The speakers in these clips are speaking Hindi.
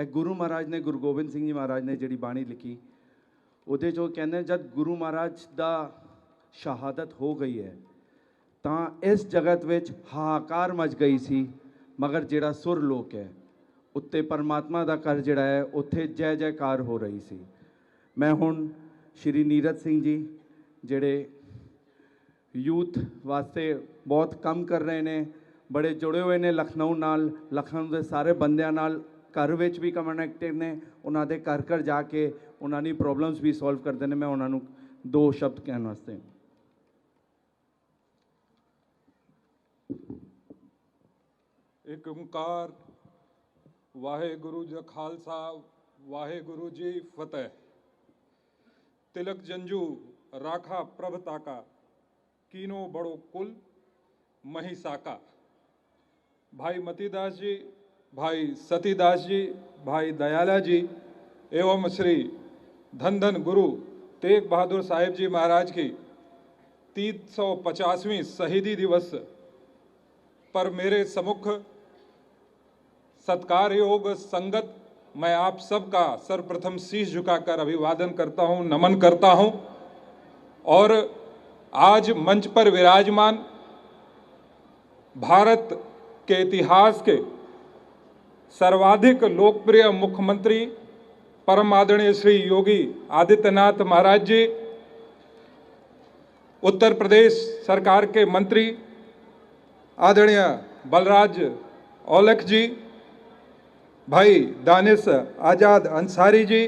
गुरु महाराज ने, गुरु गोबिंद सिंह जी महाराज ने जिहड़ी बाणी लिखी ਉਹਦੇ 'ਚੋਂ ਕਹਿੰਦੇ जब गुरु महाराज ਦਾ शहादत हो गई है ਤਾਂ इस जगत ਵਿੱਚ हाहाकार मच गई सी, मगर ਜਿਹੜਾ सुर लोक है उत्ते परमात्मा ਦਾ ਘਰ ਜਿਹੜਾ है ਉੱਥੇ जय जयकार हो रही सी। मैं हुण श्री नीरज सिंह जी ਜਿਹੜੇ यूथ वास्ते बहुत काम कर रहे हैं, बड़े जुड़े हुए ने लखनऊ नाल, लखनऊ के सारे बंदियां नाल घर विच भी कनेक्टेड ने, उन्हां दे घर घर जाके उन्हां दी प्रॉब्लम्स भी सॉल्व करते हैं। मैं उन्हां नूं दो शब्द कहण वास्ते एक ओंकार वाहेगुरु जी खालसा वाहेगुरु जी फतेह। तिलक जंजू राखा प्रभता का कीनो बड़ो कुल महिसाका। भाई मतीदास जी, भाई सतीदास जी, भाई दयाला जी एवं श्री धन धन गुरु तेग बहादुर साहिब जी महाराज की 350वीं शहीदी दिवस पर मेरे सम्मुख सत्कार योग संगत मैं आप सबका सर्वप्रथम शीश झुकाकर अभिवादन करता हूं, नमन करता हूं। और आज मंच पर विराजमान भारत के इतिहास के सर्वाधिक लोकप्रिय मुख्यमंत्री परम आदरणीय श्री योगी आदित्यनाथ महाराज जी, उत्तर प्रदेश सरकार के मंत्री आदरणीय बलराज औलख जी, भाई दानिश आज़ाद अंसारी जी,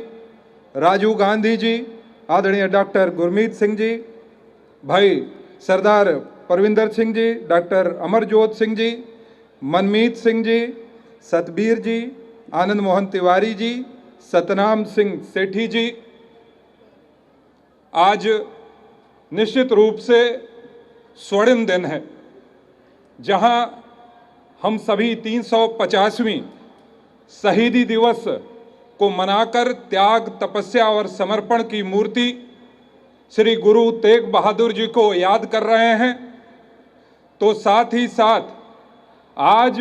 राजीव गांधी जी, आदरणीय डॉक्टर गुरमीत सिंह जी, भाई सरदार परविंदर सिंह जी, डॉक्टर अमरजोत सिंह जी, मनमीत सिंह जी, सतबीर जी, आनंद मोहन तिवारी जी, सतनाम सिंह सेठी जी। आज निश्चित रूप से स्वर्णिम दिन है जहां हम सभी 350वीं शहीदी दिवस को मनाकर त्याग, तपस्या और समर्पण की मूर्ति श्री गुरु तेग बहादुर जी को याद कर रहे हैं। तो साथ ही साथ आज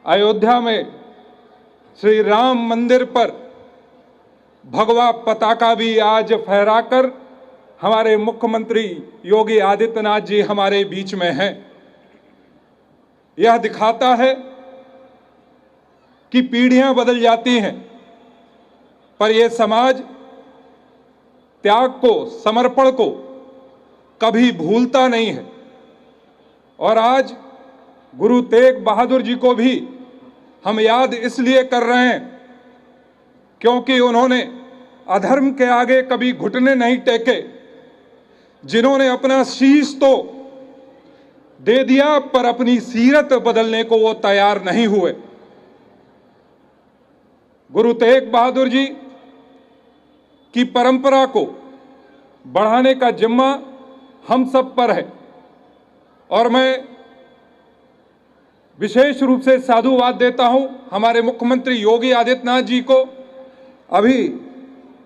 अयोध्या में श्री राम मंदिर पर भगवा पताका भी आज फहराकर हमारे मुख्यमंत्री योगी आदित्यनाथ जी हमारे बीच में हैं। यह दिखाता है कि पीढ़ियां बदल जाती हैं, पर यह समाज त्याग को, समर्पण को कभी भूलता नहीं है। और आज गुरु तेग बहादुर जी को भी हम याद इसलिए कर रहे हैं क्योंकि उन्होंने अधर्म के आगे कभी घुटने नहीं टेके, जिन्होंने अपना शीश तो दे दिया पर अपनी सीरत बदलने को वो तैयार नहीं हुए। गुरु तेग बहादुर जी की परंपरा को बढ़ाने का जिम्मा हम सब पर है। और मैं विशेष रूप से साधुवाद देता हूं हमारे मुख्यमंत्री योगी आदित्यनाथ जी को। अभी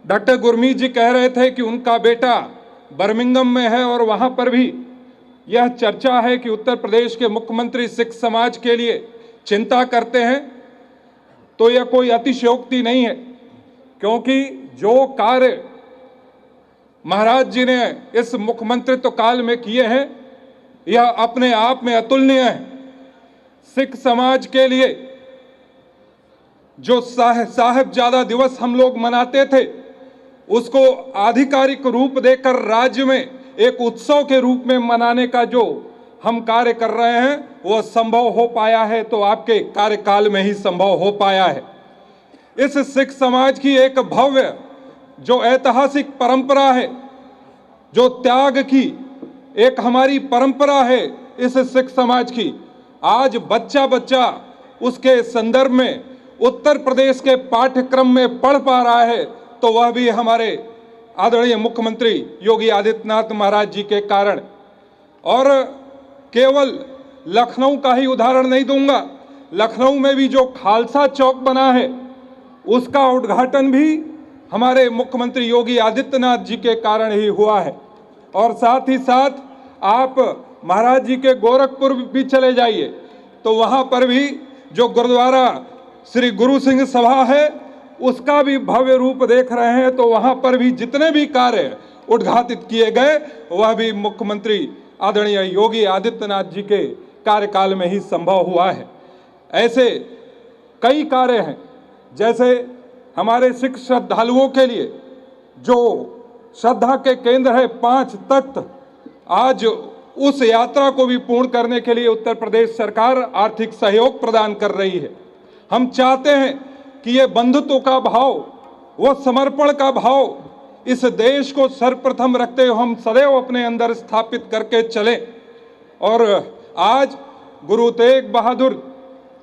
डॉक्टर गुरमीत जी कह रहे थे कि उनका बेटा बर्मिंघम में है और वहां पर भी यह चर्चा है कि उत्तर प्रदेश के मुख्यमंत्री सिख समाज के लिए चिंता करते हैं। तो यह कोई अतिशयोक्ति नहीं है, क्योंकि जो कार्य महाराज जी ने इस मुख्यमंत्रित्व काल में किए हैं यह अपने आप में अतुलनीय है। सिख समाज के लिए जो साहिबजादा दिवस हम लोग मनाते थे उसको आधिकारिक रूप देकर राज्य में एक उत्सव के रूप में मनाने का जो हम कार्य कर रहे हैं वो संभव हो पाया है, तो आपके कार्यकाल में ही संभव हो पाया है। इस सिख समाज की एक भव्य जो ऐतिहासिक परंपरा है, जो त्याग की एक हमारी परंपरा है इस सिख समाज की, आज बच्चा बच्चा उसके संदर्भ में उत्तर प्रदेश के पाठ्यक्रम में पढ़ पा रहा है, तो वह भी हमारे आदरणीय मुख्यमंत्री योगी आदित्यनाथ महाराज जी के कारण। और केवल लखनऊ का ही उदाहरण नहीं दूंगा, लखनऊ में भी जो खालसा चौक बना है उसका उद्घाटन भी हमारे मुख्यमंत्री योगी आदित्यनाथ जी के कारण ही हुआ है। और साथ ही साथ आप महाराज जी के गोरखपुर भी चले जाइए तो वहाँ पर भी जो गुरुद्वारा श्री गुरु सिंह सभा है उसका भी भव्य रूप देख रहे हैं, तो वहां पर भी जितने भी कार्य उद्घाटित किए गए वह भी मुख्यमंत्री आदरणीय योगी आदित्यनाथ जी के कार्यकाल में ही संभव हुआ है। ऐसे कई कार्य हैं, जैसे हमारे सिख श्रद्धालुओं के लिए जो श्रद्धा के केंद्र है 5 तख्त, आज उस यात्रा को भी पूर्ण करने के लिए उत्तर प्रदेश सरकार आर्थिक सहयोग प्रदान कर रही है। हम चाहते हैं कि ये बंधुत्व का भाव, वो समर्पण का भाव इस देश को सर्वप्रथम रखते हुए हम सदैव अपने अंदर स्थापित करके चलें। और आज गुरु तेग बहादुर,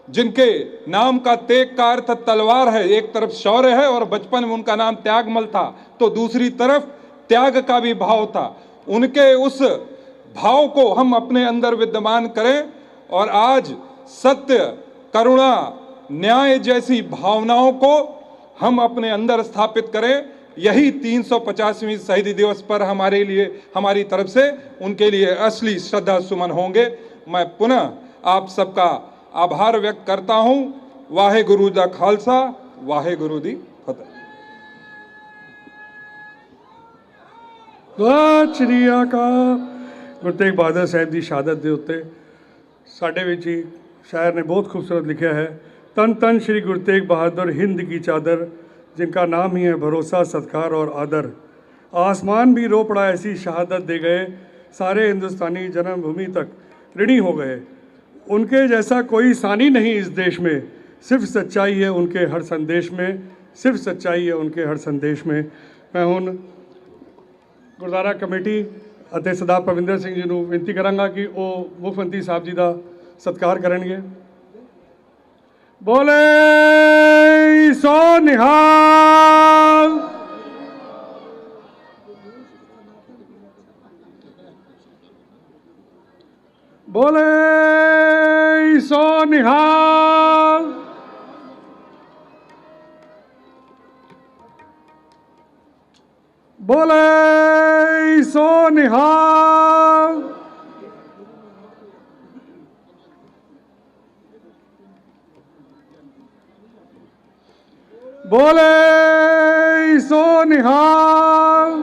जिनके नाम का तेग का अर्थ तलवार है, एक तरफ शौर्य है और बचपन में उनका नाम त्यागमल था, तो दूसरी तरफ त्याग का भी भाव था। उनके उस भाव को हम अपने अंदर विद्यमान करें और आज सत्य, करुणा, न्याय जैसी भावनाओं को हम अपने अंदर स्थापित करें। यही 350वीं शहीदी दिवस पर हमारे लिए, हमारी तरफ से उनके लिए असली श्रद्धा सुमन होंगे। मैं पुनः आप सबका आभार व्यक्त करता हूं। वाहे गुरु दा खालसा, वाहे गुरु दी फतेह। ਸਤਿ ਸ਼੍ਰੀ ਅਕਾਲ। ਗੁਰੂ ਤੇਗ ਬਹਾਦਰ ਸਾਹਿਬ ਦੀ ਸ਼ਹਾਦਤ ਦੇ ਉੱਤੇ ਸਾਡੇ ਵਿੱਚ ਹੀ शायर ने बहुत खूबसूरत लिखा है, तन तन श्री गुरु तेग बहादुर हिंद की चादर, जिनका नाम ही है भरोसा, सत्कार और आदर। आसमान भी रो पड़ा ऐसी शहादत दे गए, सारे हिंदुस्तानी जन्मभूमि तक ऋणी हो गए। उनके जैसा कोई सानी नहीं इस देश में, सिर्फ सच्चाई है उनके हर संदेश में, सिर्फ सच्चाई है उनके हर संदेश में। मैं हूँ गुरुद्वारा कमेटी ਅਤੇ ਸਰਦਾਰ ਪਰਵਿੰਦਰ ਸਿੰਘ ਜੀ ਨੂੰ ਬੇਨਤੀ ਕਰਾਂਗਾ ਕਿ ਉਹ ਮੁੱਖ ਮੰਤਰੀ ਸਾਹਿਬ ਜੀ ਦਾ ਸਤਿਕਾਰ ਕਰਨਗੇ। ਬੋਲੇ ਸੋ ਨਿਹਾਲ। ਬੋਲੇ ਸੋ ਨਿਹਾਲ। बोले सो निहाल। बोले सो निहाल।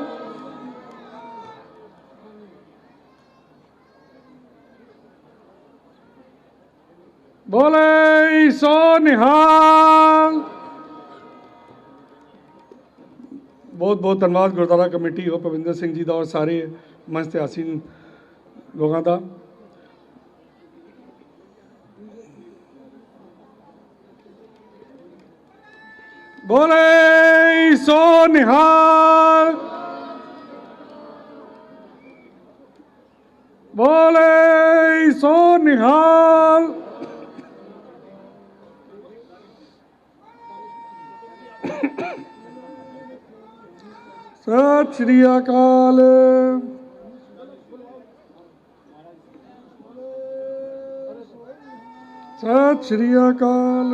बोले सो निहाल। बहुत बहुत धन्यवाद गुरुद्वारा कमेटी और पविंदर सिंह जी का और सारे मंच ते आसीन लोगों का। बोले सो निहाल। बोले सो निहाल। सत श्री अकाल। सत श्री अकाल।